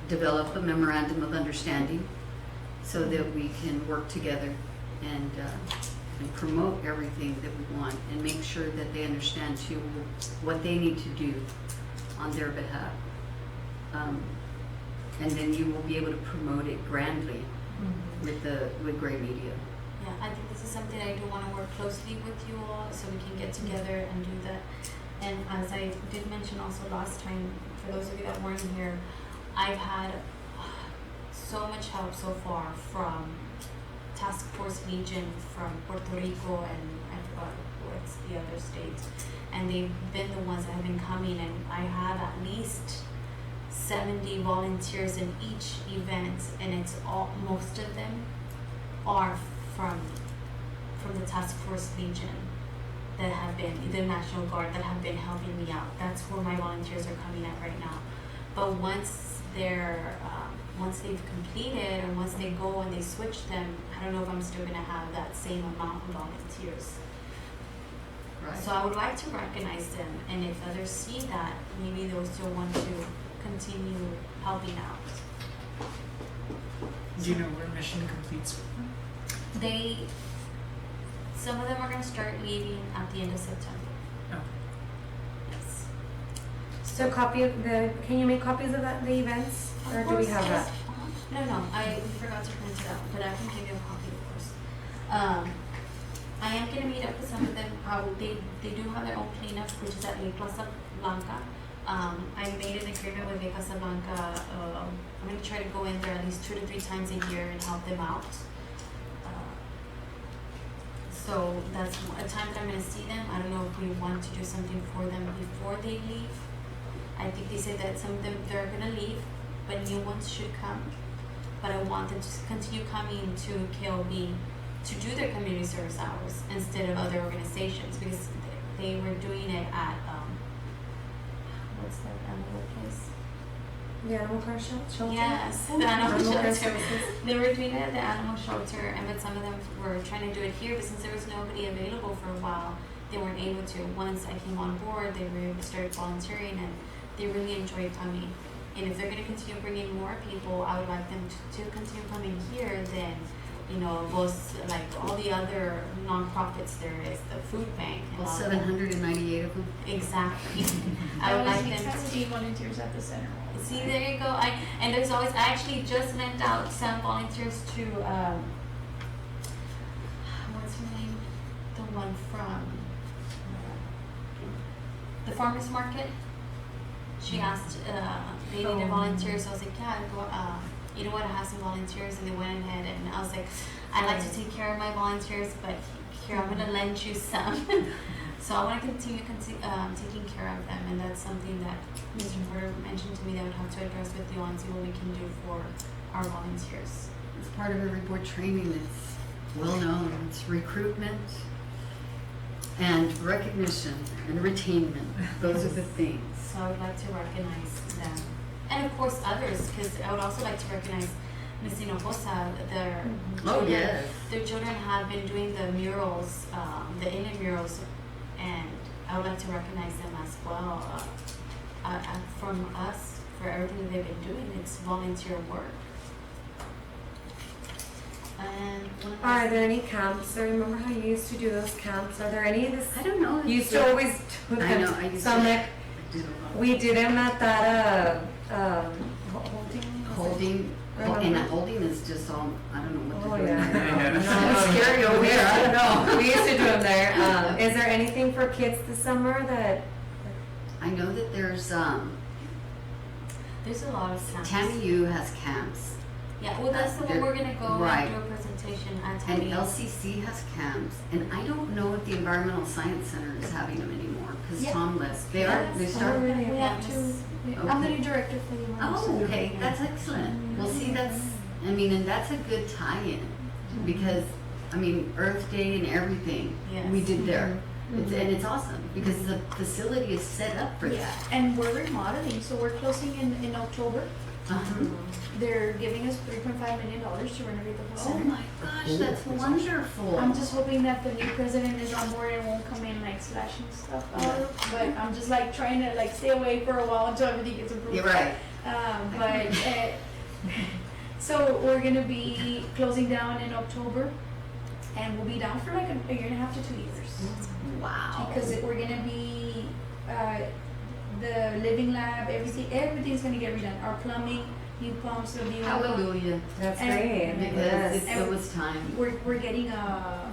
develop a memorandum of understanding so that we can work together and promote everything that we want and make sure that they understand too what they need to do on their behalf. And then you will be able to promote it grandly with Gray Media. yeah, I think this is something I do wanna work closely with you all, so we can get together and do that. And as I did mention also last time, for those of you that weren't here, I've had so much help so far from Task Force Legion from Puerto Rico and I forgot what's the other states. And they've been the ones that have been coming, and I have at least 70 volunteers in each event, and it's all, most of them are from the Task Force Legion that have been, the National Guard that have been helping me out. That's where my volunteers are coming at right now. But once they've completed, or once they go and they switch them, I don't know if I'm still gonna have that same amount of volunteers. Right. So I would like to recognize them, and if others see that, maybe they'll still want to continue helping out. Do you know where mission completes? Some of them are gonna start leaving at the end of September. Oh. Yes. So can you make copies of the events, or do we have that? No, I forgot to print it out, but I can give you a copy, of course. I am gonna meet up with some of them. They do have their own cleanup, which is at Lake Plaza Blanca. I made an agreement with Lake Plaza Blanca. I'm gonna try to go in there at least 2 to 3 times a year and help them out. So that's a time that I'm gonna see them. I don't know if we want to do something for them before they leave. I think they said that some of them, they're gonna leave, but new ones should come. But I want them to continue coming to KLB to do their community service hours instead of other organizations, because they were doing it at, what's that animal place? The animal care shelter? Yes, the animal care shelter. services. They were doing it at the animal shelter, and but some of them were trying to do it here, but since there was nobody available for a while, they weren't able to. Once I came on board, they really started volunteering, and they really enjoyed coming. And if they're going to continue bringing more people, I would like them to continue coming here than, both, like all the other nonprofits there is, the food bank. And All all 798 of them? that. Exactly. I I would like always them need to. 70 volunteers at the center. all the See, time. there you go. I actually just lent out some volunteers to, what's her name? The one from the farmer's market. She asked, they needed volunteers, so I was like, yeah, you know what, I have some volunteers, and they went ahead, and I was like, I like to take care of my volunteers, but here, I'm gonna lend you some. So I wanna continue taking care of them, and that's something that Mr. Porter mentioned to me that I would have to address with you and see what we can do for our volunteers. It's part of every board training. It's well known. It's recruitment and recognition and retainment. Those are the things. So I would like to recognize them. And of course others, because I would also like to recognize Ms. Hinojosa, their Oh, children. yes. Their children have been doing the murals, the inner murals, and I would like to recognize them as well. From us, for everything that they've been doing, it's volunteer work. And one Are last- there any camps? I remember how you used to do those camps. Are there any of this? I don't know. You used to always do them. I know, I used So to. I'm like, I did a lot. we did them at that, Holding, and a holding is just all, I don't know Oh, what to do. yeah. It's scary over here, I don't know. We used to do them there. Is there anything for kids this summer that? I know that there's, There's a lot of camps. Tammy U has camps. Yeah, well, that's the one we're gonna go Right. and do a presentation at And Tiny. LCC has camps, and I don't know if the Environmental Science Center is having them anymore, because Yeah. Tom left. They are, they Yes, started? we have Yeah. to, I'm the Okay. new director for the Environmental Oh, Center. okay, that's excellent. Well, see, that's, I mean, and that's a good tie-in, because, I mean, Earth Day and everything, we Yes. did there. It's, and it's awesome, because the facility is set up for Yeah, that. and we're remodeling, so we're closing in October. Uh-huh. They're giving us $3.5 million to renovate the whole Oh center. my gosh, that's wonderful. I'm just hoping that the new president is on board and won't come in like slashing stuff out. But I'm just like trying to like stay away for a while until everything gets improved. You're right. So we're gonna be closing down in October, and we'll be down for like a year and a half to 2 years. Wow. Because we're gonna be, the living lab, everything's gonna get redone. Our plumbing, new pumps, the new. Hallelujah. That's And- great. Because Yes. it was time. We're getting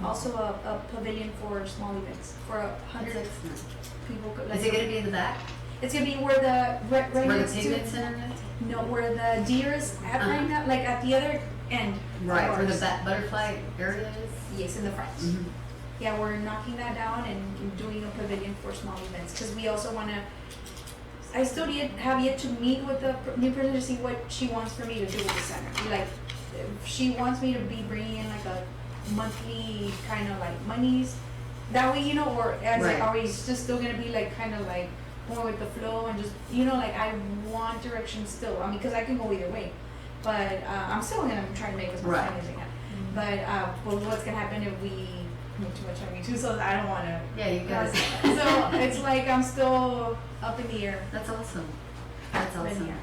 also a pavilion for small events, for 100 That's excellent. people. Is it gonna be in the back? It's gonna be where the, right Where the next to. pavement center is? No, where the deer is at right now, like at the other end. of Right, where the ours. butterfly area is? Yes, in the front. Mhm. Yeah, we're knocking that down and doing a pavilion for small events, because we also wanna, I still have yet to meet with the new president to see what she wants for me to do with the center. Like, if she wants me to be bringing in like a monthly kind of like monies, that way, or as Right. always, just still gonna be like kind of like more with the flow and just, like I want direction still. I mean, because I can go either way, but I'm still gonna try to make as much Right. money as I can. But what's gonna happen if we make too much money too? So I don't wanna. Yeah, you guys. So it's like I'm still up in the air. That's awesome. That's But awesome. yeah.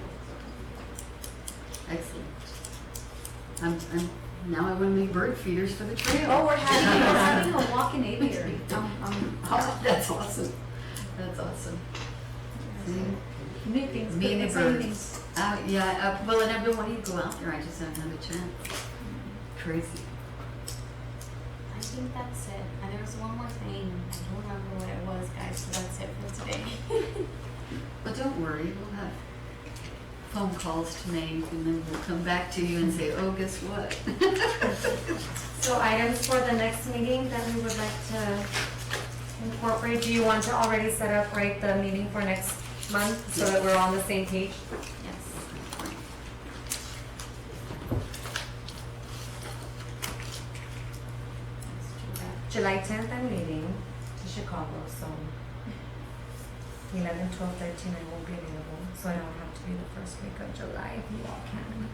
Excellent. Now I wanna make bird feeders for the trail. Oh, we're having a walk-in aviary. Oh, that's awesome. That's awesome. See? New things, Me and the exciting birds. things. Well, and I've been wanting to go out there, I just haven't had a chance. Crazy. I think that's it. And there was one more thing. I don't remember what it was, guys, so that's it for today. But don't worry, we'll have phone calls to make, and then we'll come back to you and say, oh, guess what? So items for the next meeting that we would like to incorporate, do you want to already set up, right, the meeting for next month so that we're on the same page? Yes. Let's do that. July 10th, I'm leaving to Chicago, so 11, 12, 13, I won't be available, so it'll have to be the first week of July if you all can.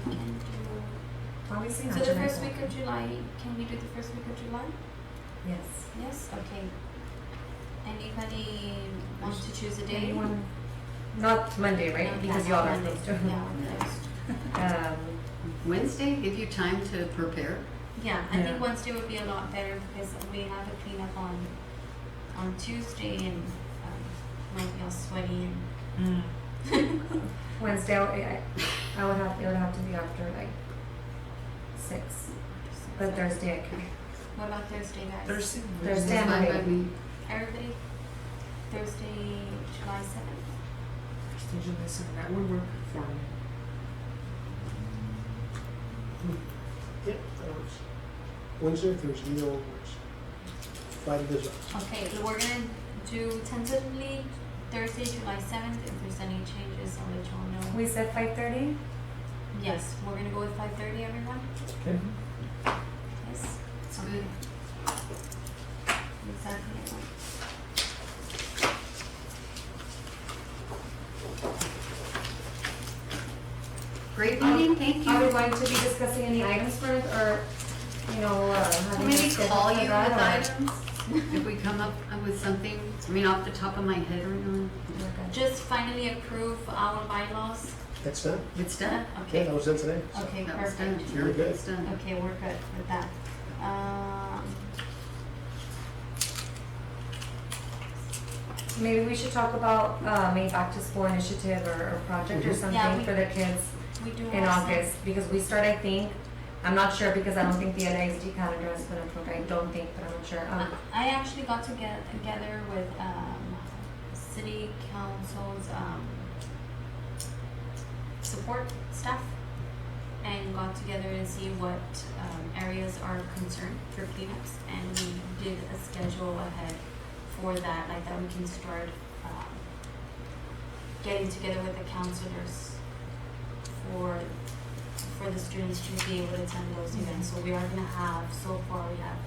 We can do. Obviously not So the July first 4th. week of July, can we do the first week of July? Yes. Yes, okay. Anybody wants to choose a day? Anyone? Not Monday, right? No, Because yeah, y'all are Monday. supposed to. Yeah, we're closed. Wednesday, give you time to prepare. Yeah, I Yeah. think Wednesday would be a lot better because we have a cleanup on Tuesday and might be all sweaty and Wednesday, I would have, it would have to be after like 6, but Thursday I can. What about Thursday, guys? Thursday. Thursday, I'm Fine by available. me. Everybody, Thursday, July 7th? Thursday, July 7th. That would work for me. Yep, that works. Wednesday or Thursday, either one works. Friday does not. Okay, we're gonna do tentatively Thursday, July 7th. If there's any changes, I'll let you all know. We said 5:30? Yes, we're gonna go with 5:30, everyone? Okay. Yes? It's good. Exactly. everyone. Great meeting, thank Are we you. going to be discussing any items for, or, having a Maybe schedule call for you with that, or- items, if we come up with something, I mean, off the top of my head right now. Okay. Just finally approve our bylaws. That's done. It's done. Yeah, Okay, that was done today. So okay, That was done. perfect. Very good. It's done. Okay, we're good with that. Maybe we should talk about a back to school initiative or project or Mhm. Yeah, something we- for the kids We do in have some- August, because we start, I think, I'm not sure because I don't think the LASD calendar has been approved, I don't think, but I'm not sure. I actually got to get together with city council's support staff and got together and see what areas are concerned for cleanups, and we did a schedule ahead for that, like that we can start getting together with the counselors for the students to be able to attend those events. So we are gonna have, so far we have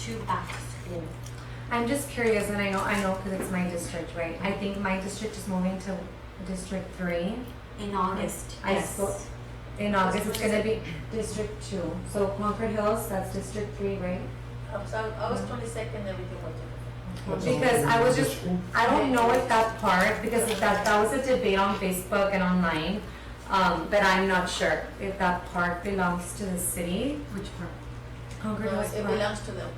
2 back to school. I'm just curious, and I know, because it's my district, right? I think my district is moving to District 3. In August, I yes. spoke- In August, it's gonna be District 2. So Concord Hills, that's District 3, right? So August 22nd, everything went to. Because I was just, I don't know if that part, because that was a debate on Facebook and online, but I'm not sure if that park belongs to the city. Which part? Concord No, Hills it Park. belongs to them.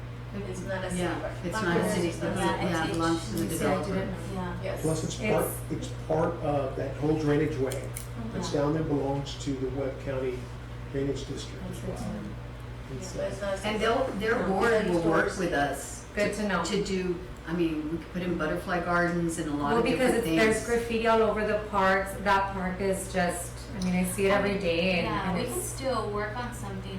It's not a city Yeah, park. it's not a city, It's not a Yeah, city yeah, it belongs to the See, I developer. didn't know. Yeah. Yes. Plus, it's part of that whole drainage way. That's Yeah. down there belongs to the Webb County Drainage District. That's good to know. It's, But it's not a city And park. their board will work with us. Good to know. To do, I mean, we could put in butterfly gardens and a lot Well, of because different there's things. graffiti all over the parks. That park is just, I mean, I see it every day and, Yeah, and we it's. can still work on something,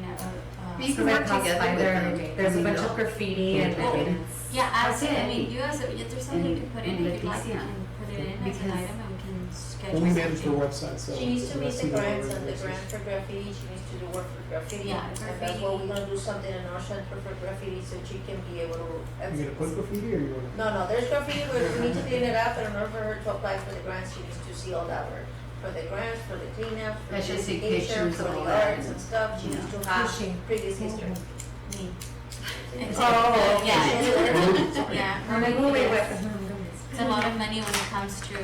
You Because can I work pass together by with there them. every day. There's I a mean, bunch of graffiti and Oh. it's. yeah, absolutely, I Okay. mean, if there's something you can put in, And if you'd like, you Leticia. can put it in as an Because- item and we can schedule Well, we manage their something. website, so. She needs to I meet see the them grants on a and the regular grant for graffiti, she needs to do work for graffiti. Yeah, And that's graffiti. why we're gonna do something in our center for graffiti, so she can be able to. basis. You gonna put graffiti or you wanna? No, there's graffiti, but we need to clean it up, and in order for her to apply for the grants, she needs to see all that work. For the grants, for the cleanup, for I the should see beautification, pictures for of all the that arts and- and stuff, she yeah. needs to have Who's she? previous history. Me. It's Oh, yeah, Sorry. yeah. I'm like, oh, wait, what? It's a lot of money when it comes to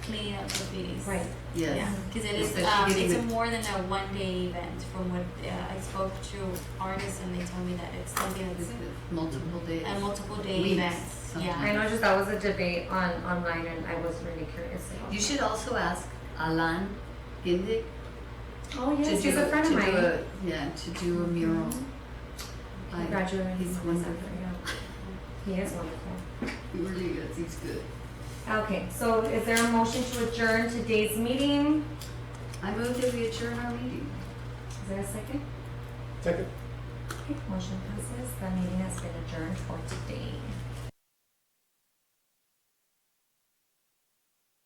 cleaning up graffitis. Right. Yeah, Yes. because it is, Especially getting it's the- more than a one-day event. From what I spoke to artists, and they told me that it's something It's that's multiple days. a multiple-day Weeks, event. sometimes. Yeah. I know just that was a debate online and I was really curious about. You should also ask Alan Gindig Oh, to yes, do, he's a friend of to do mine. to do a mural. He graduated. He's from wonderful. Center, yeah. He is wonderful. He really is, he's good. Okay, so is there a motion to adjourn today's meeting? I move that we adjourn our meeting. Is there a second? Second. Okay, motion passes. The meeting has been adjourned for today.